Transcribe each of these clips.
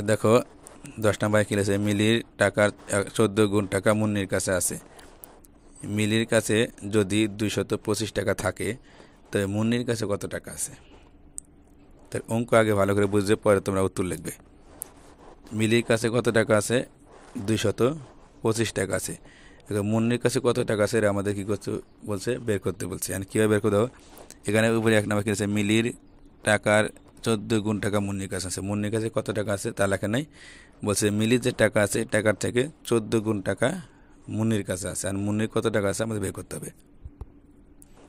দেখো 10 নম্বরে কি লিখেছে, মিলির টাকার 14 গুণ টাকা মুন্নির কাছে আছে। মিলির কাছে যদি 225 টাকা থাকে, তবে মুন্নির কাছে কত টাকা আছে? তার অঙ্ক আগে ভালো করে বুঝবে, পরে তোমরা উত্তর লিখবে। মিলির কাছে কত টাকা আছে? 225 টাকা আছে। মুন্নির কাছে কত টাকা আছে এটা আমাদের কি করতে বলছে? বের করতে বলছে। আর কীভাবে বের করতে হবে? এখানে উপরে 1 নম্বর কি আছে, মিলির টাকার 14 গুণ টাকা মুন্নির কাছে আছে। মুন্নির কাছে কত টাকা আছে তা লেখা নাই, বলছে মিলির যে টাকা আছে টাকার থেকে 14 গুণ টাকা মুন্নির কাছে আছে। আর মুন্নির কত টাকা আছে আমাদের বের করতে হবে।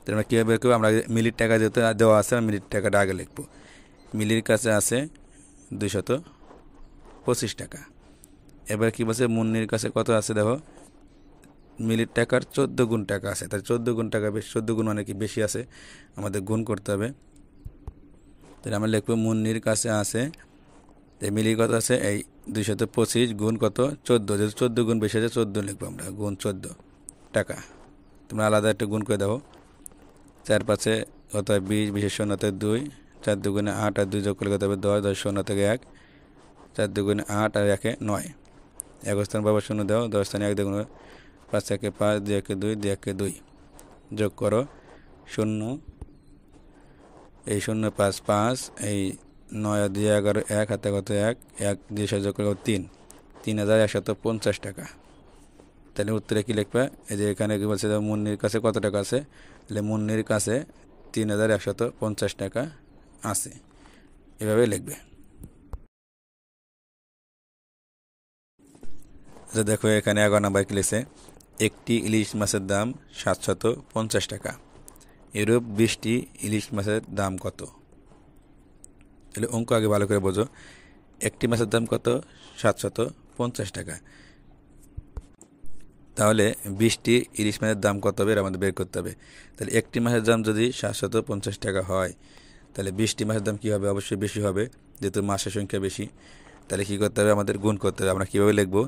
তো আমরা কীভাবে বের করবো? আমরা মিলির টাকা যেহেতু দেওয়া আছে, মিলির টাকাটা আগে লিখবো। মিলির কাছে আছে 225 টাকা। এবার কি বলছে, মুন্নির কাছে কত আছে? দেখো, মিলির টাকার 14 গুণ টাকা আছে। তাই 14 গুণ টাকা বেশি, 14 গুণ অনেক বেশি আছে, আমাদের গুণ করতে হবে। তাহলে আমরা লিখবো মুন্নির কাছে আছে, মিলির কত আছে? এই 225 গুণ কত? 14। যেহেতু 14 গুণ বেশি আছে, 14 লিখবো আমরা, গুণ 14 টাকা। তোমরা আলাদা একটা গুণ করে দাও। 4 5 কত হয়? 20, 20 শূন্য থেকে 2, 4 দুগুণে 8 আর 2 যোগ করলে কত হবে? 10, 10 শূন্য থেকে 1, 4 দুগুণে 8 আর 1 9। 1 স্থান বাবা শূন্য দাও, 10 স্থানে 1 দুগুণ 5 1 5, 2 1 2, 2 1 2 যোগ করো শূন্য, এই 0 5 5, এই 9 আর 2 11, 1 হাতে কত? 1 1 2 যোগ করলে 3, 3150 টাকা। তাহলে উত্তরে কি লিখবে? এই যে এখানে কি বলছে, মুন্নির কাছে কত টাকা আছে? তাহলে মুন্নির কাছে 3150 টাকা আছে। এভাবে লিখবে। দেখো এখানে 11 নম্বর কি লিখছে, একটি ইলিশ মাছের দাম 750 টাকা। এরূপ 20টি ইলিশ মাছের দাম কত? তাহলে অঙ্ক আগে ভালো করে বোঝো। একটি মাছের দাম কত? 750 টাকা। তাহলে 20টি ইলিশ মাছের দাম কত হবে আমাদের বের করতে হবে। তাহলে একটি মাছের দাম যদি 750 টাকা হয়, তাহলে 20টি মাছের দাম কী হবে? অবশ্যই বেশি হবে, যেহেতু মাছের সংখ্যা বেশি। তাহলে কী করতে হবে? আমাদের গুণ করতে হবে। আমরা কীভাবে লিখবো?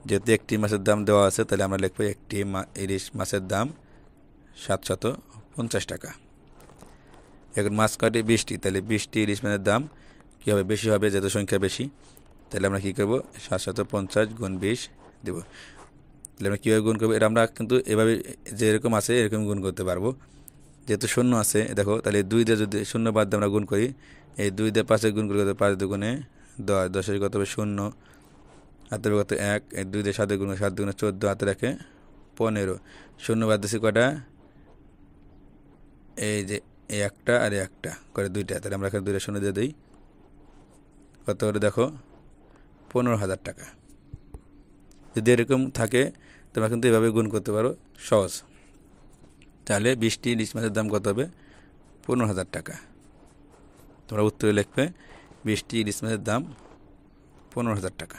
যেহেতু একটি মাছের দাম দেওয়া আছে, তাহলে আমরা লিখবো একটি ইলিশ মাছের দাম 750 টাকা। এখন মাছ কয়টি? 20টি। তাহলে 20টি ইলিশ মাছের দাম কী হবে? বেশি হবে, যেহেতু সংখ্যা বেশি। তাহলে আমরা কী করবো? 750 গুণ 20 দেবো। তাহলে আমরা কীভাবে গুণ করবো? এটা আমরা কিন্তু এভাবে যেরকম আছে এরকম গুণ করতে পারবো। যেহেতু শূন্য আছে, দেখো, তাহলে 2 দিয়ে যদি শূন্য বাদ দিয়ে আমরা গুণ করি, এই 2 দিয়ে 5 গুণ করে 5 দুগুণে 10, 10 কত হবে? 0, হাতের কত? 1, এই 2 দিয়ে 7 গুণ, 7 দুগুণে 14, হাতে রাখে 15। শূন্য বাদ দিয়েছি কটা? এই যে এই একটা আর একটা করে 2টা, তাহলে আমরা এখানে 2টা শূন্য দিয়ে দিই। কত করে? দেখো, 15,000 টাকা। যদি এরকম থাকে তোমরা কিন্তু এভাবে গুণ করতে পারো, সহজ। তাহলে 20টি ইলিশ মাছের দাম কত হবে? 15,000 টাকা। তোমরা উত্তরে লিখবে 20টি ইলিশ মাছের দাম 15,000 টাকা।